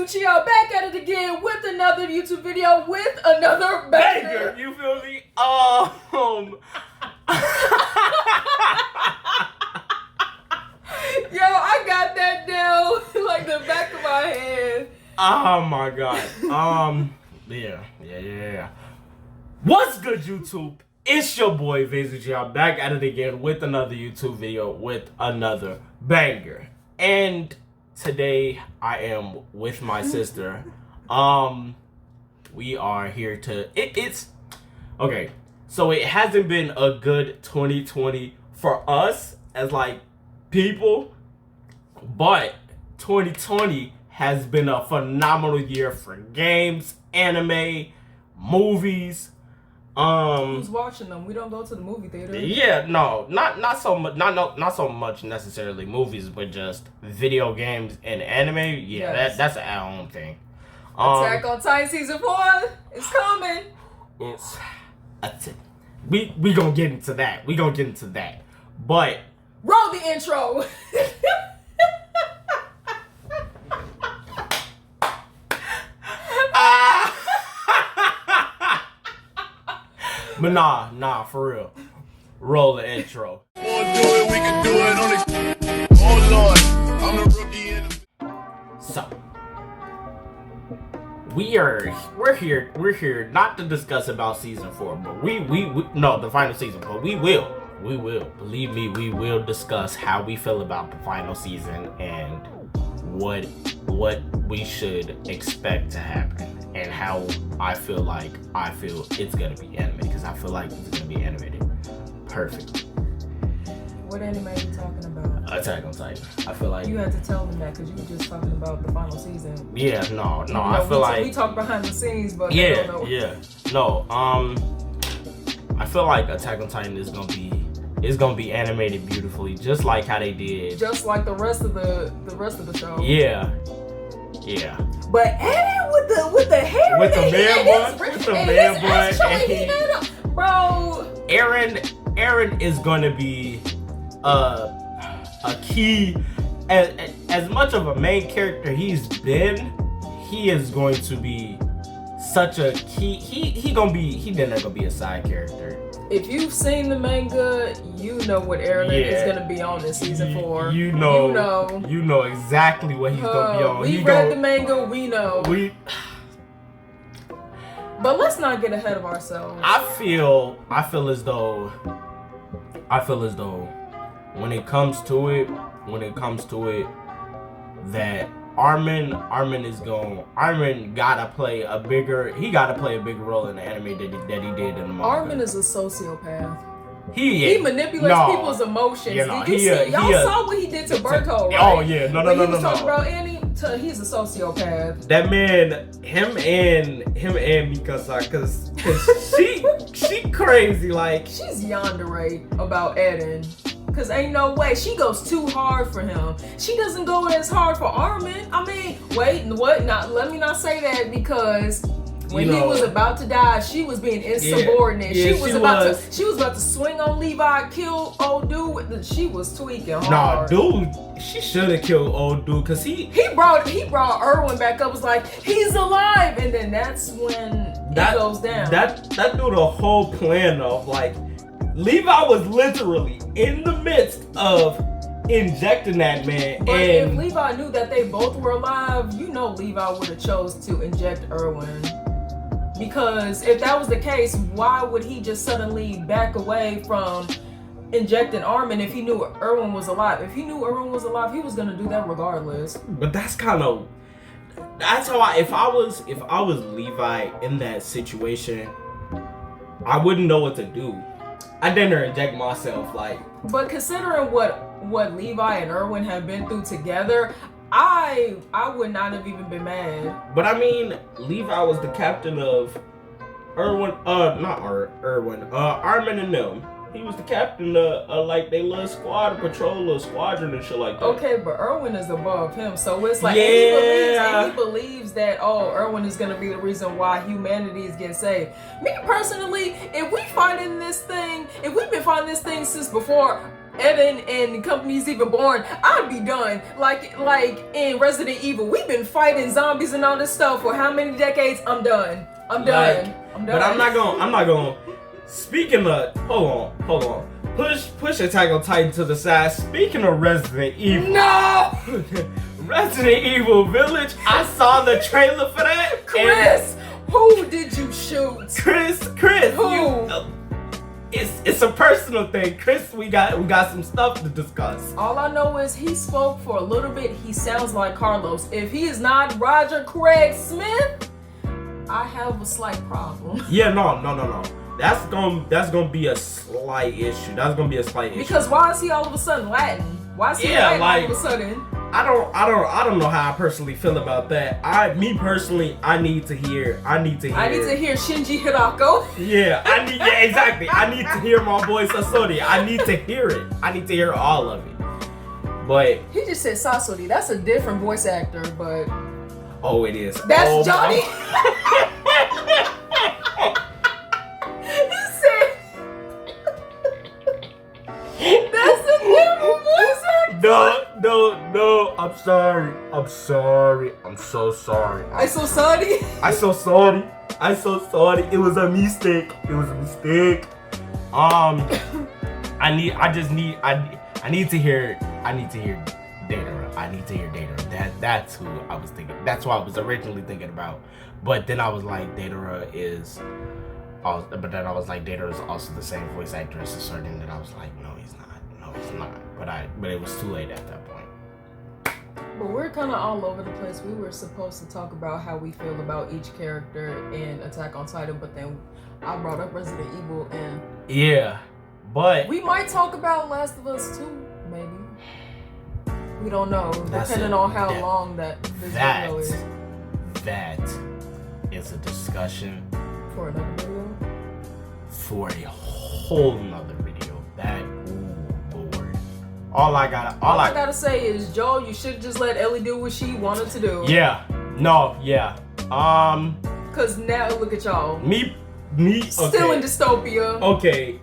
Zuchio back at it again with another YouTube video with another banger. You feel me? Yo, I got that down like the back of my head. Oh my god. Yeah. What's good, YouTube? It's your boy Zuchio back at it again with another YouTube video with another banger. And today I am with my sister. We are here to it's okay. So it hasn't been a good 2020 for us as like people, but 2020 has been a phenomenal year for games, anime, movies. Who's watching them? We don't go to the movie theater. Yeah, no, not so much. Not so much necessarily movies, but just video games and anime. Yeah, yes. That's an at-home thing. Attack on Titan season 4 is coming. We gonna get into that. But roll the intro. But nah, for real. Roll the intro. We can do it on the... Oh Lord, I'm the rookie in the... So we're here not to discuss about season 4, but we no, the final season, but we will believe me, we will discuss how we feel about the final season and what we should expect to happen and how I feel it's gonna be animated, because I feel like it's gonna be animated perfect. What anime are you talking about? Attack on Titan. I feel like you had to tell them that because you were just talking about the final season. Yeah, no. I feel like we talk behind the scenes, but yeah. No, I feel like Attack on Titan is gonna be animated beautifully, just like how they did. Just like the rest of the show. Yeah. But Eren with the hair, with the man bun, bro. Eren is gonna be a key. As much of a main character he's been, he is going to be such a key. He's not gonna be a side character. If you've seen the manga, you know what Eren is gonna be on in season 4. You know exactly what he's gonna be on. We read the manga, we know. But let's not get ahead of ourselves. I feel as though when it comes to it, that Armin gotta play a bigger role in the anime that he did in the manga. Armin is a sociopath. He manipulates people's emotions. Did you see? Y'all saw what he did to Berto, right? Oh yeah, no. He was talking about Annie. He's a sociopath. That man, him and Mikasa, cause she crazy, like she's yandere about Eren. Cause ain't no way, she goes too hard for him. She doesn't go as hard for Armin. I mean, wait, what? Let me not say that, because when he was about to die, she was being insubordinate. Yeah, she was about to swing on Levi, kill old dude. She was tweaking hard. Nah, dude, she should have killed old dude, cause he brought Erwin back up. Was like, he's alive, and then that's when it goes down. That knew the whole plan of like. Levi was literally in the midst of injecting that man. But if Levi knew that they both were alive, you know Levi would have chose to inject Erwin. Because if that was the case, why would he just suddenly back away from injecting Armin if he knew Erwin was alive? If he knew Erwin was alive, he was gonna do that regardless. But that's how if I was Levi in that situation, I wouldn't know what to do. I didn't inject myself, like. But considering what Levi and Erwin have been through together, I would not have even been mad. But I mean, Levi was the captain of Armin and them. He was the captain of like they little squad, patrol little squadron and shit like that. Okay, but Erwin is above him, so it's like he believes that Erwin is gonna be the reason why humanity is getting saved. Me personally, if we've been fighting this thing since before Evan and company's even born, I'd be done. Like in Resident Evil, we've been fighting zombies and all this stuff for how many decades? I'm done. I'm done. But I'm not gonna. Speaking of, hold on. Push Attack on Titan to the side. Speaking of Resident Evil. No! Resident Evil Village. I saw the trailer for that. Chris, who did you shoot? Chris. Who? It's a personal thing, Chris. We got some stuff to discuss. All I know is he spoke for a little bit. He sounds like Carlos. If he is not Roger Craig Smith, I have a slight problem. Yeah, no. That's gonna be a slight issue. Because why is he all of a sudden Latin? Why is he Latin all of a sudden? I don't know how I personally feel about that. I need to hear Shinji Hirako. Yeah, exactly. I need to hear my boy Sasori. I need to hear it. I need to hear all of it. But he just said Sasori. That's a different voice actor, but oh, it is. That's Johnny. That's a different voice actor. No. I'm sorry. I'm so sorry. I'm so sorry. It was a mistake. I need to hear Datara. That's who I was thinking. That's what I was originally thinking about. But then I was like, Datara is also the same voice actor as Sasori, and then I was like, no, he's not. But it was too late at that point. But we're kind of all over the place. We were supposed to talk about how we feel about each character in Attack on Titan, but then I brought up Resident Evil, and yeah, but we might talk about Last of Us 2, maybe. We don't know, depending on how long this video is. That is a discussion for another video. For a whole nother video. That Lord. All I gotta say is, Joel, you should just let Ellie do what she wanted to do. Yeah. No. Yeah. Cause now look at y'all. Me. Still in dystopia. Okay.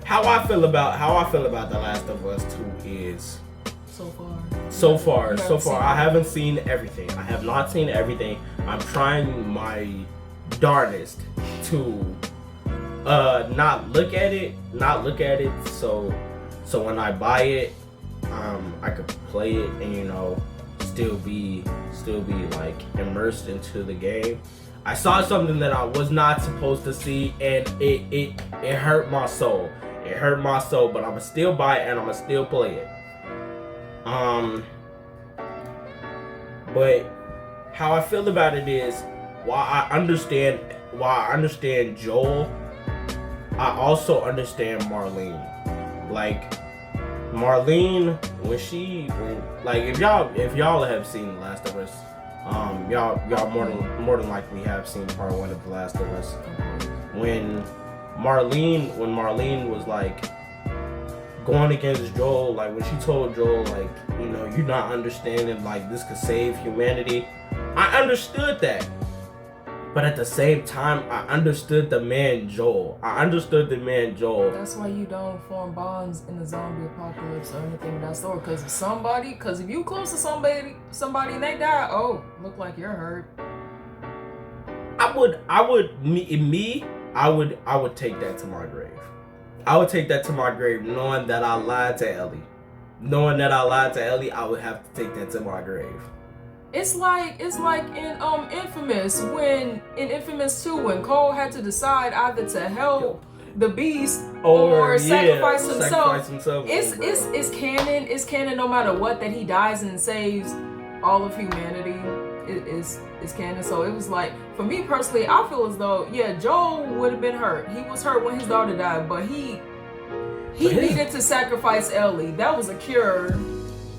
How I feel about The Last of Us 2 is so far. I haven't seen everything. I have not seen everything. I'm trying my darndest to not look at it. So when I buy it, I could play it and still be like immersed into the game. I saw something that I was not supposed to see, and it hurt my soul. It hurt my soul, but I'ma still buy it and I'ma still play it. But how I feel about it is, while I understand Joel, I also understand Marlene. Like Marlene, if y'all have seen The Last of Us, y'all more than likely have seen part 1 of The Last of Us. When Marlene was like going against Joel, like when she told Joel, like, you're not understanding, like this could save humanity. I understood that. But at the same time, I understood the man Joel. That's why you don't form bonds in the zombie apocalypse or anything of that sort. Because if you close to somebody and they die, look like you're hurt. I would take that to my grave. I would take that to my grave, knowing that I lied to Ellie. I would have to take that to my grave. It's like in Infamous, when in Infamous 2, when Cole had to decide either to help the Beast or sacrifice himself. It's canon. It's canon no matter what, that he dies and saves all of humanity. It's canon. So it was like, for me personally, I feel as though, Joel would have been hurt. He was hurt when his daughter died, but he needed to sacrifice Ellie. That was a cure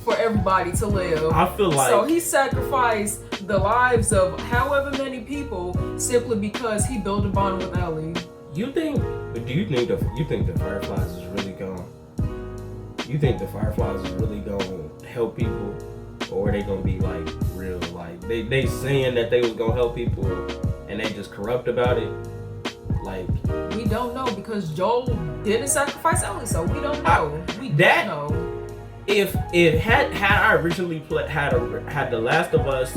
for everybody to live. I feel like, so he sacrificed the lives of however many people simply because he built a bond with Ellie. Do you think the Fireflies is really gonna? You think the Fireflies is really gonna help people, or are they gonna be like real, like they saying that they was gonna help people and they just corrupt about it? Like, we We don't know because Joel didn't sacrifice Ellie, so we don't know. We don't know. If had I originally had The Last of Us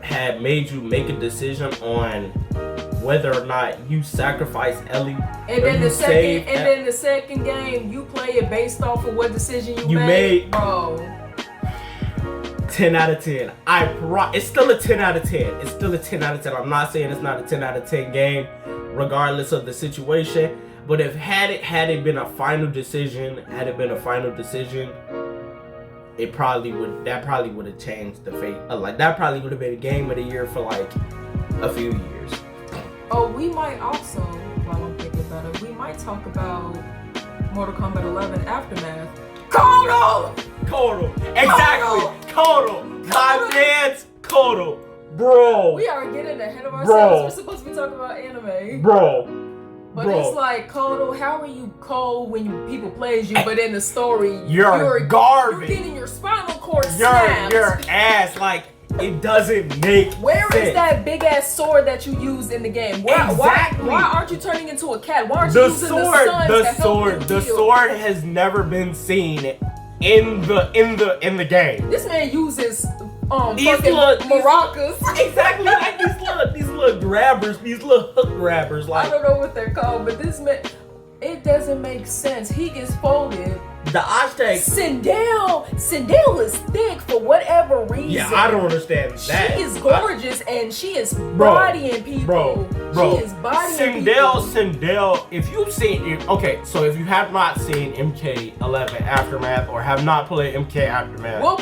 had made you make a decision on whether or not you sacrifice Ellie, and then the second game you play it based off of what decision you made, bro. 10 out of 10. It's still a 10 out of 10. It's still a 10 out of 10. I'm not saying it's not a 10 out of 10 game, regardless of the situation. But if had it been a final decision, that probably would have changed the fate. Like that probably would have been a game of the year for like a few years. Oh, we might also, while I'm thinking about it, we might talk about Mortal Kombat 11 Aftermath. Kodo! Exactly! Kodo! My man's Kodo! Bro! We are getting ahead of ourselves. We're supposed to be talking about anime. But it's like, Kodo, how are you cold when people plays you, but in the story, you're garbage. You're getting your spinal cord snapped. Your ass, like, it doesn't make sense. Where is that big ass sword that you used in the game? Why aren't you turning into a cat? Why aren't you using the sword? The sword has never been seen in the game. This man uses these maracas. Exactly, like these little grabbers, these little hook grabbers. Like, I don't know what they're called, but this man, it doesn't make sense. He gets folded. The Aztec. Sindel is thick for whatever reason. Yeah, I don't understand that. She is gorgeous and she is bodying people. Bro. She is bodying people. Sindel, if you've seen it, okay, so if you have not seen MK11 Aftermath or have not played MK Aftermath, we'll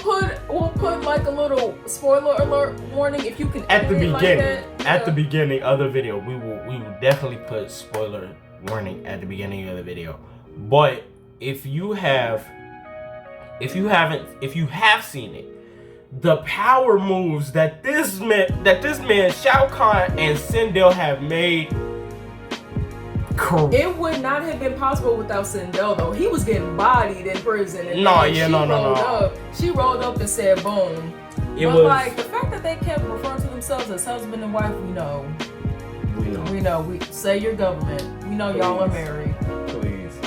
put like a little spoiler alert warning if you can at the beginning. Like that. At the beginning of the video, we will definitely put spoiler warning at the beginning of the video. But if you have seen it, the power moves that this man Shao Kahn and Sindel have made, it would not have been possible without Sindel though. He was getting bodied in prison and she rolled up and said boom. Like the fact that they kept referring to themselves as husband and wife, we know. We say your government. We know y'all are married. Please.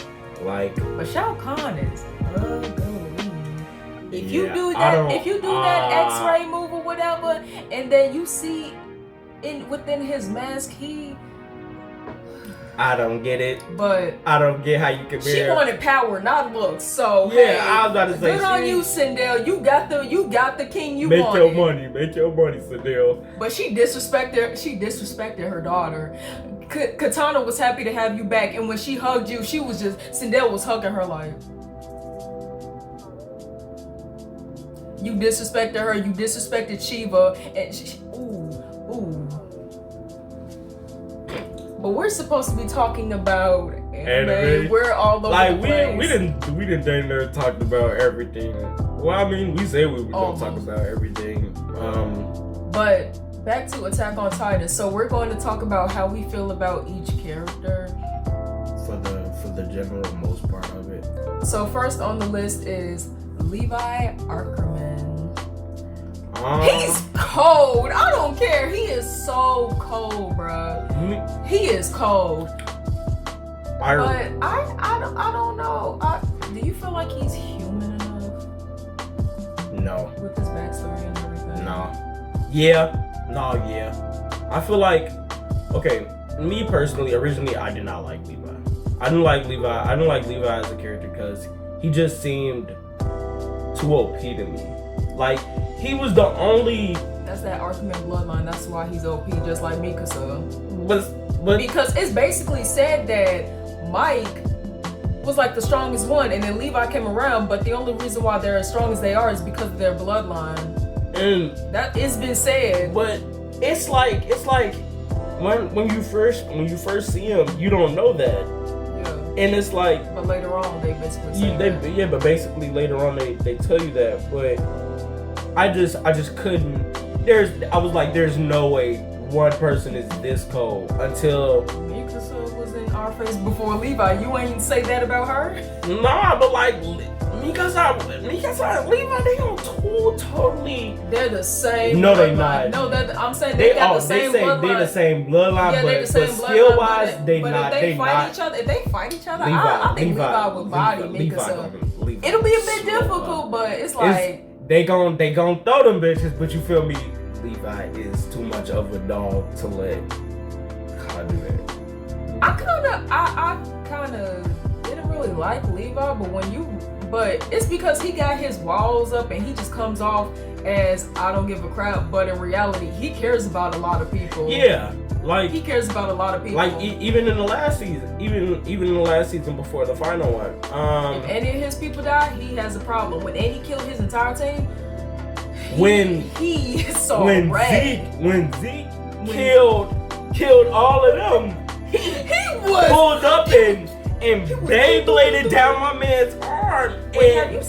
Like, but Shao Kahn is ugly. If you do that X-ray move or whatever, and then you see within his mask, I don't get it. But I don't get how you compare. She wanted power, not looks. So yeah, I was about to say. Good on you, Sindel. You got the king you wanted. Make your money, Sindel. But she disrespected her daughter. Katana was happy to have you back, and when she hugged you, Sindel was hugging her like, you disrespected her, you disrespected Shiva, and ooh. But we're supposed to be talking about anime. We're all over the place. We didn't dang near talked about everything. Well, I mean, we said we were gonna talk about everything. But back to Attack on Titan. So we're going to talk about how we feel about each character. For the general most part of it. So first on the list is Levi Ackerman. He's cold. I don't care. He is so cold, bro. He is cold. But I don't know. Do you feel like he's human enough? No. With his backstory and everything? No. Yeah. I feel like, okay, me personally, originally I did not like Levi. I didn't like Levi as a character because he just seemed too OP to me. Like, he was the only... That's that Arthurman bloodline. That's why he's OP, just like Mikasa. But because it's basically said that Mike was like the strongest one, and then Levi came around, but the only reason why they're as strong as they are is because of their bloodline. And that has been said. But it's like when you first see him, you don't know that. Yeah. And it's like, but later on they basically say but basically later on they tell you that. But I just couldn't. I was like, there's no way one person is this cold until Mikasa was in our face before Levi. You ain't say that about her? Nah, but like Mikasa, Levi, they on two totally. They're the same. No, they bloodline. not. No, I'm saying they got the same bloodline. They're the same bloodline, Yeah, but, the same but skill wise, bloodline, they but not. If they fight not. each other, if they fight each other, Levi, I think Levi would body Mikasa. It'll be a bit difficult, but it's like they gon' throw them bitches, but you feel me? Levi is too much of a dog to let Kai do that. I kind of didn't really like Levi, but it's because he got his walls up and he just comes off as I don't give a crap, but in reality, he cares about a lot of people. Yeah, like he cares about a lot of people. Like even in the last season, even in the last season before the final one, if any of his people die, he has a problem. When Eddie killed his entire team, when Zeke killed all of them, he was pulled up and Beybladed down my man's arm. Wait, have you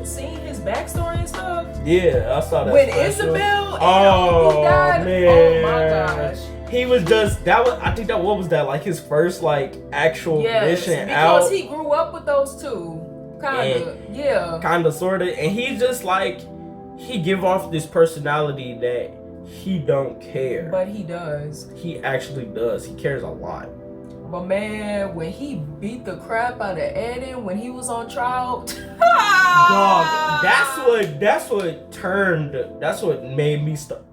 seen his backstory and stuff? Yeah, I saw that. When special. Isabel and died, man. oh my gosh. He was just I think that what was that like his first like actual mission out. Because he grew up with those two. Kinda, sorta. And he just like he give off this personality that he don't care. But he does. He actually does. He cares a lot. But man, when he beat the crap out of Eden when he was on trial, dog, that's what made me start.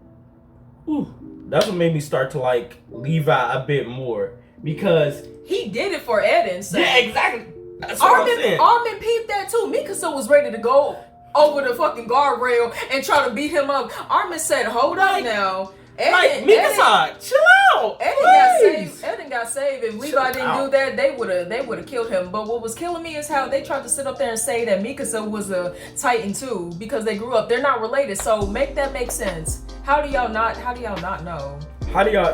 That's what made me start to like Levi a bit more because he did it for Eden. So. Yeah, exactly. That's what I'm saying. Armin peeped that too. Mikasa was ready to go over the fucking guardrail and try to beat him up. Armin said, "Hold on now." Mikasa, chill out. Eden got saved. If Levi didn't do that, they would have killed him. But what was killing me is how they tried to sit up there and say that Mikasa was a Titan too because they grew up. They're not related. So make that make sense. How do y'all not know?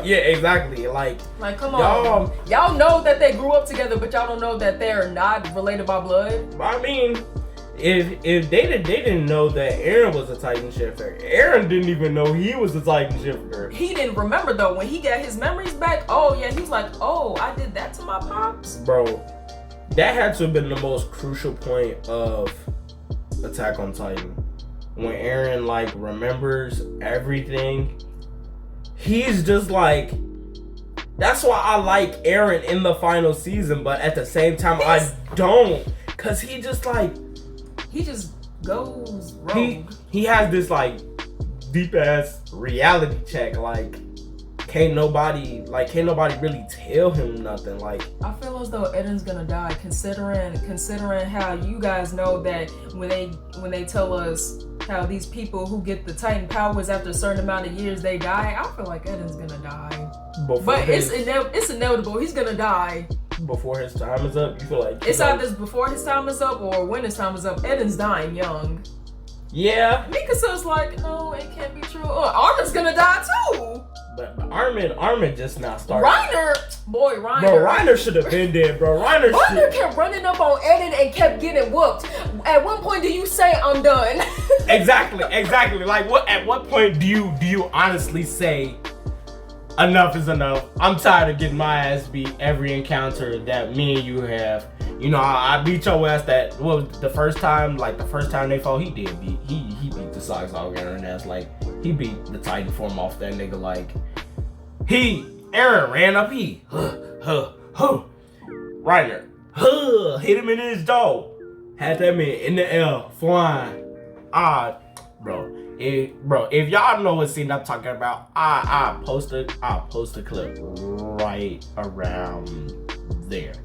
Yeah, exactly. Like come on. Y'all know that they grew up together, but y'all don't know that they're not related by blood. I mean, if they didn't know that Eren was a Titan shifter. Eren didn't even know he was a Titan shifter. He didn't remember though when he got his memories back. Oh yeah, he's like, oh, I did that to my pops. Bro, that had to have been the most crucial point of Attack on Titan. When Eren like remembers everything, he's just like. That's why I like Eren in the final season, but at the same time I don't, cause he just like. He just goes rogue. He has this like deep ass reality check. Like can't nobody really tell him nothing. Like I feel as though Eden's gonna die, considering how you guys know that when they tell us how these people who get the Titan powers after a certain amount of years they die. I feel like Eden's gonna die. It's inevitable. He's gonna die. Before his time is up, you feel like it's either before his time is up or when his time is up. Eden's dying young. Yeah. Mikasa's like, no, it can't be true. Armin's gonna die too. But Armin just not started. Reiner. Bro, Reiner should have been dead, bro. Reiner kept running up on Eden and kept getting whooped. At one point, do you say I'm done? Exactly. Like what? At what point do you honestly say? Enough is enough. I'm tired of getting my ass beat every encounter that me and you have. You know, I beat your ass the first time they fought, he beat the socks off Eren ass. Like, he beat the Titan form off that nigga. Like, Eren ran up, Reiner, hit him in his jaw. Had that man in the air, flying. Bro, if y'all know what scene I'm talking about, I'll post a clip right around there,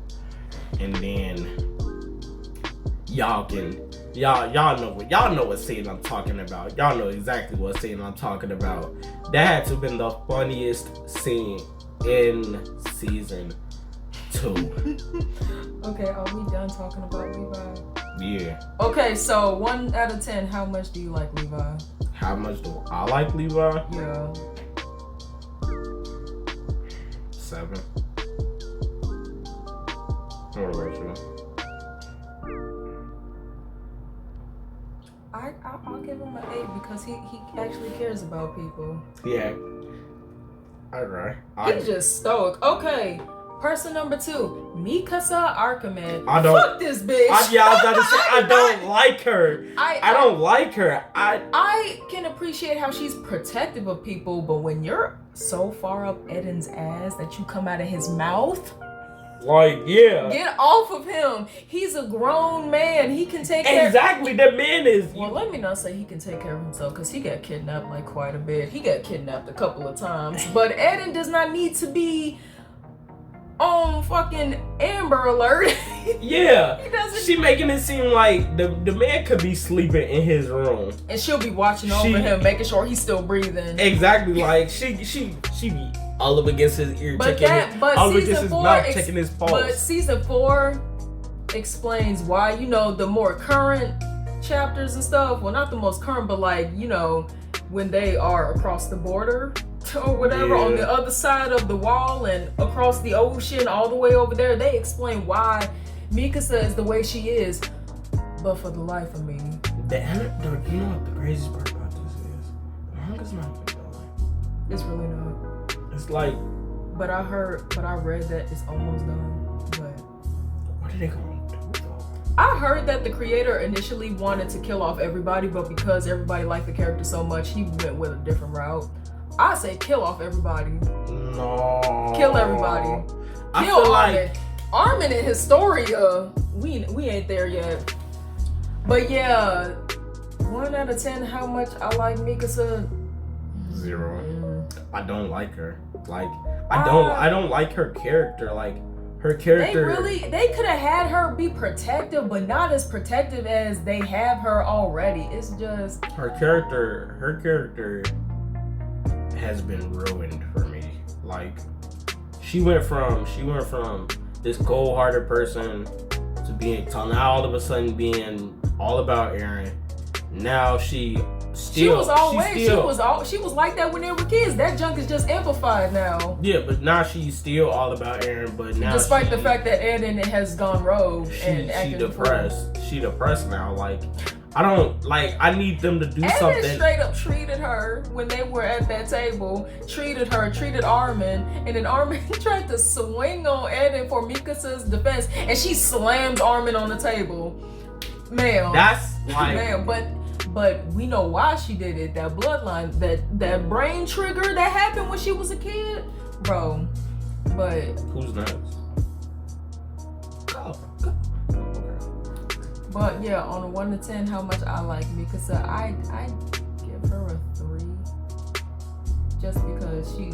and then y'all know what scene I'm talking about. Y'all know exactly what scene I'm talking about. That had to have been the funniest scene in season 2. Okay, are we done talking about Levi? Yeah. Okay, so 1 out of 10, how much do you like Levi? How much do I like Levi? Yeah. 7. What about you? I'll give him an 8 because he actually cares about people. Yeah. Alright. He's just stoic. Okay. Person number 2, Mikasa Archimedes. I don't. Fuck this bitch. I was about to say I don't like her. I don't like her. I can appreciate how she's protective of people, but when you're so far up Eden's ass that you come out of his mouth, like, yeah. get off of him. He's a grown man. He can take care. Exactly. The man is. Well, let me not say he can take care of himself, because he got kidnapped like quite a bit. He got kidnapped a couple of times, but Eden does not need to be on fucking Amber Alert. Yeah. He doesn't. She making it seem like the man could be sleeping in his room. And she'll be watching over him, making sure he's still breathing. Exactly. Like she be all up against his ear, But checking all up against his mouth, checking his pulse. But season 4 explains why, you know, the more current chapters and stuff, well, not the most current, but like, you know, when they are across the border or whatever, on the other side of the wall and across the ocean all the way over there, they explain why Mikasa is the way she is. But for the life of me, you know what the craziest part about this is? The manga's not good though. it's really not. It's like, But I read that it's almost done. But what are they gonna do though? I heard that the creator initially wanted to kill off everybody, but because everybody liked the character so much, he went with a different route. I say kill off everybody. No. Kill everybody. I Kill feel Armin. like Armin and Historia. We ain't there yet. But yeah, 1 out of 10. How much I like Mikasa? 0. I don't like her. Like I don't like her character. Like her character. They could have had her be protective, but not as protective as they have her already. It's just her character has been ruined for me. Like she went from this cold-hearted person to now all of a sudden being all about Eren. Now she was like that when they were kids. That junk is just amplified now. Yeah, but now she's still all about Eren. But now, despite the fact that Eren has gone rogue and she depressed. She depressed now. Like I need them to do something. Eren straight up treated her when they were at that table. Treated Armin, and then Armin tried to swing on Eren for Mikasa's defense, and she slammed Armin on the table. Ma'am. That's like, ma'am, but we know why she did it. That bloodline, that brain trigger that happened when she was a kid, bro. But who's next? Go. But yeah, on a 1 to 10, how much I like Mikasa, I give her a 3, just because she.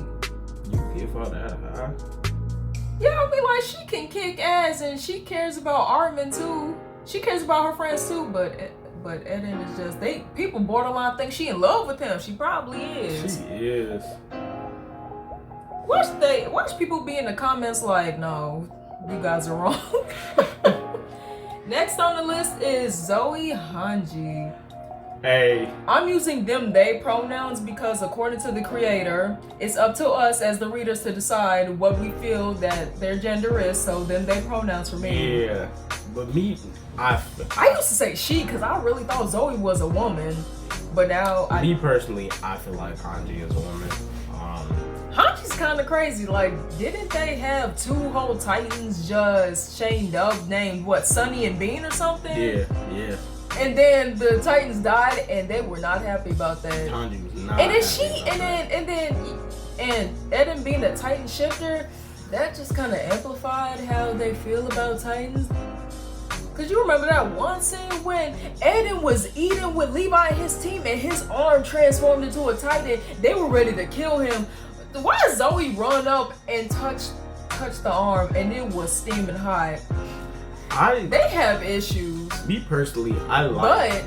You give her that high? Yeah, I mean, like, she can kick ass and she cares about Armin too. She cares about her friends too, but Eden is just people borderline think she in love with him. She probably is. She is. Watch people be in the comments like, no, you guys are wrong. Next on the list is Zoe Hanji. Hey. I'm using them, they pronouns because according to the creator, it's up to us as the readers to decide what we feel that their gender is, so them, they pronouns for me. Yeah. But me, I used to say she because I really thought Zoe was a woman, but now me personally, I feel like Hanji is a woman. Hanji's kind of crazy. Like, didn't they have 2 whole Titans just chained up named what, Sunny and Bean or something? Yeah. And then the Titans died, and they were not happy about that. Hanji was not. And then and Eden being a Titan shifter, that just kind of amplified how they feel about Titans. Cause you remember that one scene when Eden was eating with Levi and his team, and his arm transformed into a Titan. They were ready to kill him. Why did Zoe run up and touch the arm, and it was steaming hot? They have issues. Me personally, I like.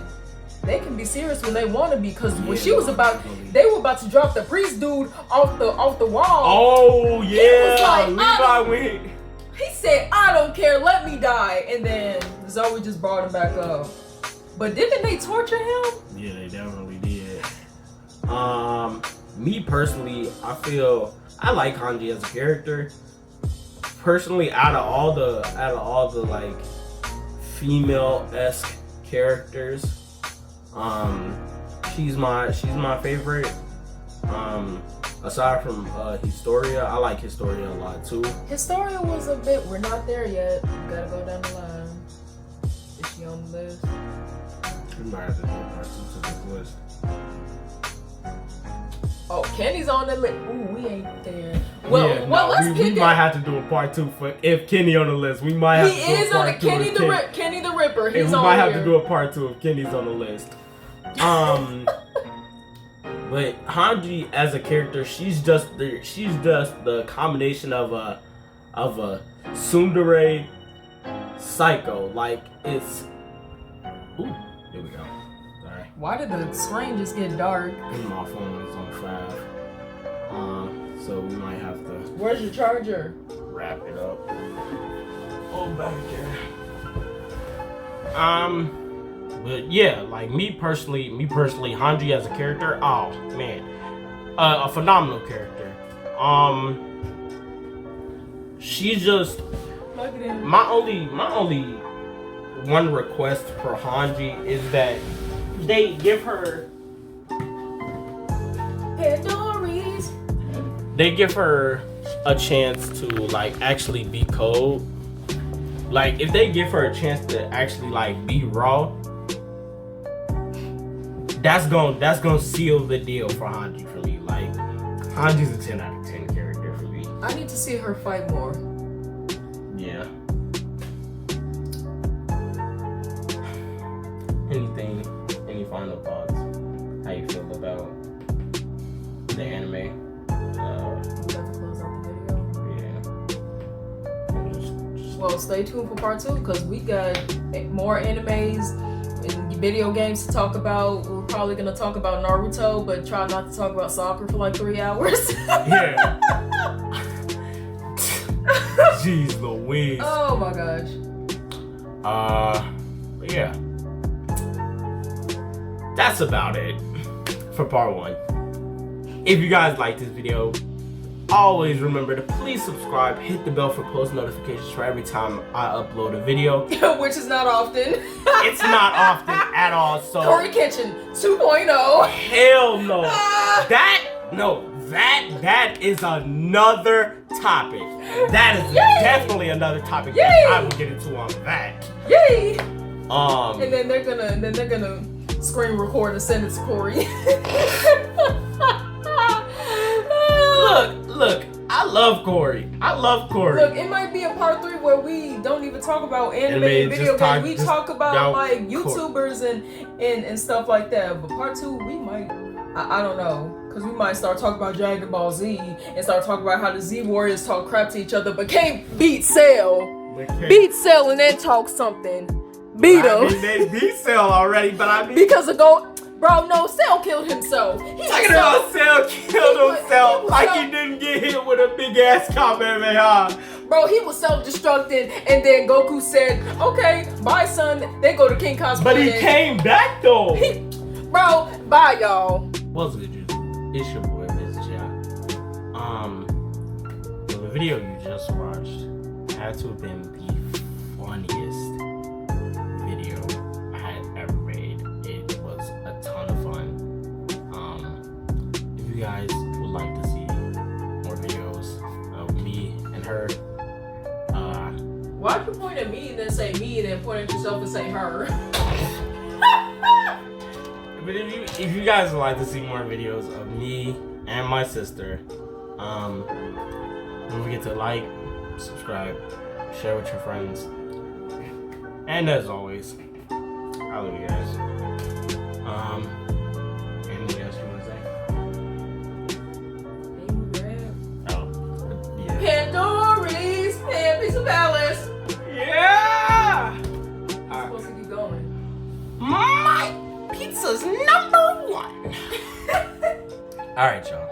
But they can be serious when they want to be. Cause when they were about to drop the priest dude off the wall. Oh yeah, he was like, Levi went. He said, "I don't care, let me die," and then Zoe just brought him back up. But didn't they torture him? Yeah, they definitely did. Me personally, I feel I like Hanji as a character. Personally, out of all the like female-esque characters, she's my favorite. Aside from Historia, I like Historia a lot too. Historia was a bit. We're not there yet. We gotta go down the line. Is she on the list? We might have to do a part 2 to this list. Oh, Kenny's on the list. Ooh, we ain't there. Well, Yeah, well, let's we pick it. might have to do a part 2 for if Kenny on the list. We might have He to do is a on the part 2 Kenny of Kenny the Ripper. And He's we on might here. have to do a part 2 if Kenny's on the list. But Hanji as a character, she's just the combination of a tsundere psycho. Like it's. Ooh, here we go. Sorry. Why did the screen just get dark? And my phone is on 5. So we might have to Where's your charger? wrap it up. Oh, back there. But yeah, like me personally, Hanji as a character, oh man, a phenomenal character. She's just Plug it in. my only one request for Hanji is that they give her Pandories. a chance to like actually be cold. Like if they give her a chance to actually like be raw, that's gonna seal the deal for Hanji for me. Like Hanji's a 10 out of 10 character for me. I need to see her fight more. Yeah. Any final thoughts? How you feel about the anime? We have to close out the video. Yeah. Well, stay tuned for part 2 because we got more animes and video games to talk about. We're probably gonna talk about Naruto, but try not to talk about soccer for like 3 hours. Yeah. Jeez Louise. Oh my gosh. But yeah. That's about it for part 1. If you guys like this video, always remember to please subscribe, hit the bell for post notifications for every time I upload a video. Which is not often. It's not often at all, so Curry Kitchen 2.0. hell no. That is another topic. That is definitely another topic that I will get into on that. Yay! And And then they're gonna screen record and send it to Corey. Look, I love Corey. Look, it might be a part 3 where we don't even talk about anime and just video talk- games. We just talk about y'all- like YouTubers and stuff like that. But part 2, we might, I don't know, because we might start talking about Dragon Ball Z and start talking about how the Z Warriors talk crap to each other, but can't beat Cell. Beat Cell and then talk something. Beat him. I mean, they beat Cell already, but I mean, Because of go. Bro, no, Cell killed himself. talking about Cell killed himself like he didn't get hit with a big ass Kamehameha. Bro, he was self-destructing, and then Goku said, "Okay, bye, son." They go to King Cosplay. But he came back though. Bro, bye, y'all. What's good, dude? It's your boy, Miss Chat. The video you just watched had to have been the funniest video I had ever made. It was a ton of fun. If you guys would like to see more videos of me and her, Why'd you point at me and then say me and then point at yourself and say her? but if you guys would like to see more videos of me and my sister, don't forget to like, subscribe, share with your friends, and as always, I love you guys. Anything else you want to say? Oh, yeah. Pandories and Pizza Palace. Yeah! I'm supposed to keep going. My pizza's number 1. All right, y'all.